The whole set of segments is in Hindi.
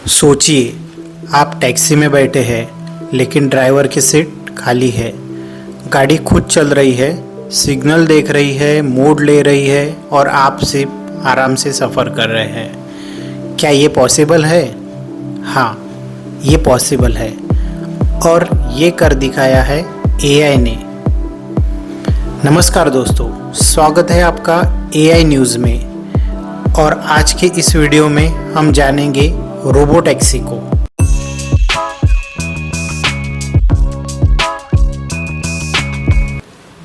सोचिए, आप टैक्सी में बैठे हैं लेकिन ड्राइवर की सीट खाली है। गाड़ी खुद चल रही है, सिग्नल देख रही है, मोड ले रही है और आप सिर्फ आराम से सफ़र कर रहे हैं। क्या ये पॉसिबल है? हाँ, ये पॉसिबल है और ये कर दिखाया है एआई ने। नमस्कार दोस्तों, स्वागत है आपका एआई न्यूज़ में। और आज के इस वीडियो में हम जानेंगे रोबो टैक्सी को।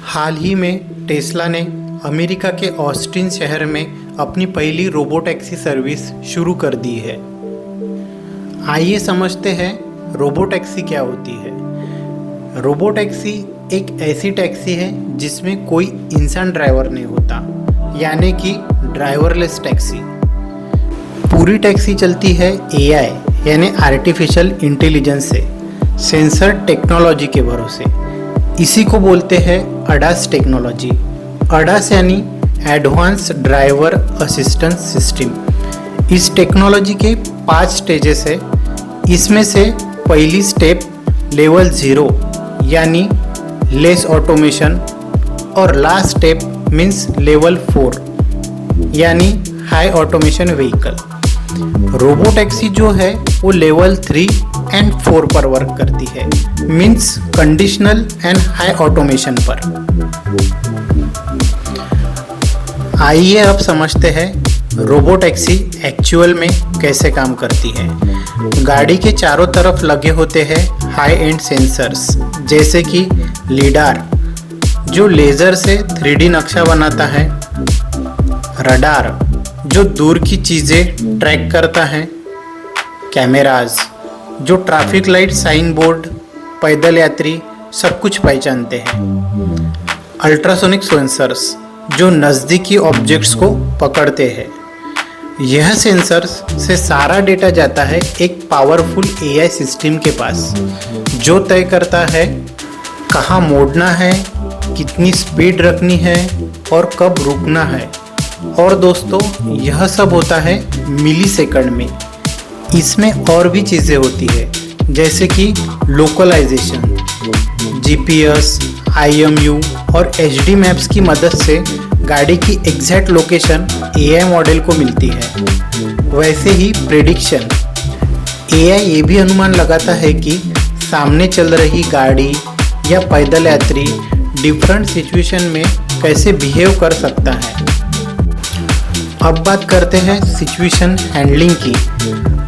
हाल ही में टेस्ला ने अमेरिका के ऑस्टिन शहर में अपनी पहली रोबो टैक्सी सर्विस शुरू कर दी है। आइए समझते हैं रोबो टैक्सी क्या होती है। रोबो टैक्सी एक ऐसी टैक्सी है जिसमें कोई इंसान ड्राइवर नहीं होता, यानी कि ड्राइवरलेस टैक्सी। पूरी टैक्सी चलती है एआई यानी आर्टिफिशियल इंटेलिजेंस से, सेंसर टेक्नोलॉजी के भरोसे। इसी को बोलते हैं अडास टेक्नोलॉजी। अडास यानी एडवांस ड्राइवर असिस्टेंस सिस्टम। इस टेक्नोलॉजी के 5 स्टेजेस है। इसमें से पहली स्टेप लेवल 0 यानी लेस ऑटोमेशन और लास्ट स्टेप मीन्स लेवल 4 यानी high automation vehicle. Robo taxi जो है वो लेवल 3 एंड 4 पर वर्क करती है, means conditional and high automation पर। आइए अब समझते हैं रोबो टैक्सी एक्चुअल में कैसे काम करती है। गाड़ी के चारों तरफ लगे होते हैं हाई एंड सेंसर्स, जैसे कि लीडार जो लेज़र से 3D नक्शा बनाता है, रडार जो दूर की चीज़ें ट्रैक करता है, कैमराज जो ट्रैफिक लाइट, साइन बोर्ड, पैदल यात्री सब कुछ पहचानते हैं, अल्ट्रासोनिक सेंसर्स जो नज़दीकी ऑब्जेक्ट्स को पकड़ते हैं। यह सेंसर्स से सारा डेटा जाता है एक पावरफुल एआई सिस्टम के पास, जो तय करता है कहाँ मोड़ना है, कितनी स्पीड रखनी है और कब रुकना है। और दोस्तों, यह सब होता है मिली सेकंड में। इसमें और भी चीज़ें होती है, जैसे कि लोकलाइजेशन, जीपीएस, आईएमयू और एचडी मैप्स की मदद से गाड़ी की एग्जैक्ट लोकेशन एआई मॉडल को मिलती है। वैसे ही प्रेडिक्शन, एआई ये भी अनुमान लगाता है कि सामने चल रही गाड़ी या पैदल यात्री डिफरेंट सिचुएशन में कैसे बिहेव कर सकता है। अब बात करते हैं सिचुएशन हैंडलिंग की।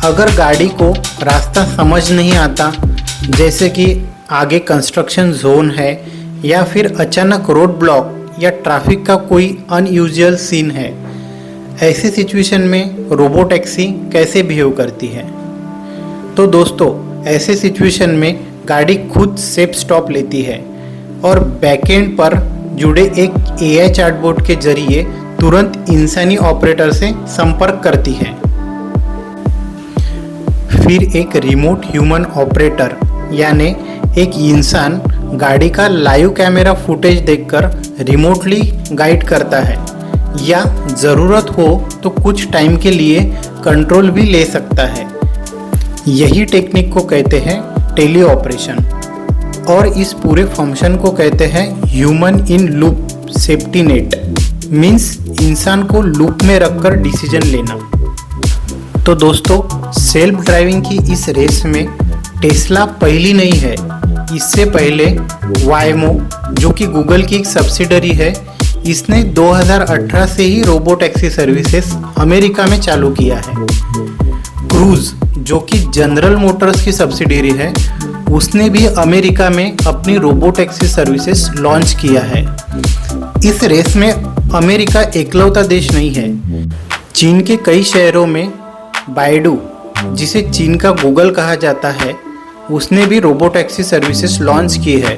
अगर गाड़ी को रास्ता समझ नहीं आता, जैसे कि आगे कंस्ट्रक्शन जोन है या फिर अचानक रोड ब्लॉक या ट्रैफिक का कोई अनयूजुअल सीन है, ऐसी सिचुएशन में रोबो टैक्सी कैसे बिहेव करती है। तो दोस्तों, ऐसे सिचुएशन में गाड़ी खुद सेफ स्टॉप लेती है और बैकएंड पर जुड़े एक एआई चैटबॉट के जरिए तुरंत इंसानी ऑपरेटर से संपर्क करती है। फिर एक रिमोट ह्यूमन ऑपरेटर यानी एक इंसान गाड़ी का लाइव कैमरा फुटेज देखकर रिमोटली गाइड करता है, या ज़रूरत हो तो कुछ टाइम के लिए कंट्रोल भी ले सकता है। यही टेक्निक को कहते हैं टेली ऑपरेशन और इस पूरे फंक्शन को कहते हैं human in loop safety net, means इंसान को लूप में रखकर डिसीजन लेना। तो दोस्तों, सेल्फ ड्राइविंग की इस रेस में टेस्ला पहली नहीं है। इससे पहले वायमो, जो कि गूगल की एक सब्सिडरी है, इसने 2018 से ही रोबो टैक्सी सर्विसेज अमेरिका में चालू किया है। क्रूज, जो कि जनरल मोटर्स की सब्सिडरी है, उसने भी अमेरिका में अपनी रोबो टैक्सी सर्विसेज लॉन्च किया है। इस रेस में अमेरिका एकलौता देश नहीं है। चीन के कई शहरों में बाइडू, जिसे चीन का गूगल कहा जाता है, उसने भी रोबो टैक्सी सर्विसेज लॉन्च की है।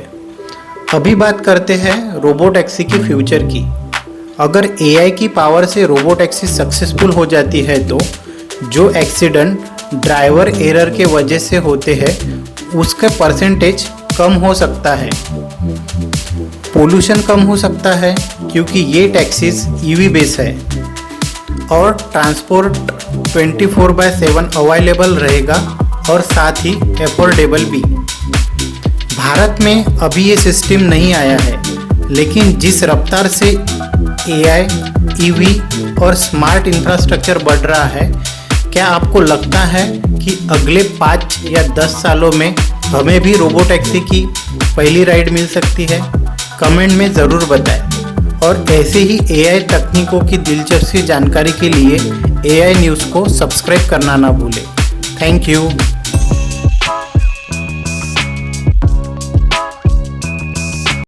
अभी बात करते हैं रोबो टैक्सी के फ्यूचर की। अगर एआई की पावर से रोबो टैक्सी सक्सेसफुल हो जाती है तो जो एक्सीडेंट ड्राइवर एरर के वजह से होते हैं उसका परसेंटेज कम हो सकता है। पोल्यूशन कम हो सकता है क्योंकि ये टैक्सीज ईवी बेस है। और ट्रांसपोर्ट 24/7 अवेलेबल रहेगा और साथ ही अफोर्डेबल भी। भारत में अभी ये सिस्टम नहीं आया है, लेकिन जिस रफ्तार से AI, EV और स्मार्ट इंफ्रास्ट्रक्चर बढ़ रहा है, क्या आपको लगता है कि अगले 5 या 10 सालों में हमें भी रोबोटैक्सी की पहली राइड मिल सकती है? कमेंट में ज़रूर बताएं और ऐसे ही AI तकनीकों की दिलचस्प जानकारी के लिए AI न्यूज़ को सब्सक्राइब करना ना भूलें। Thank you.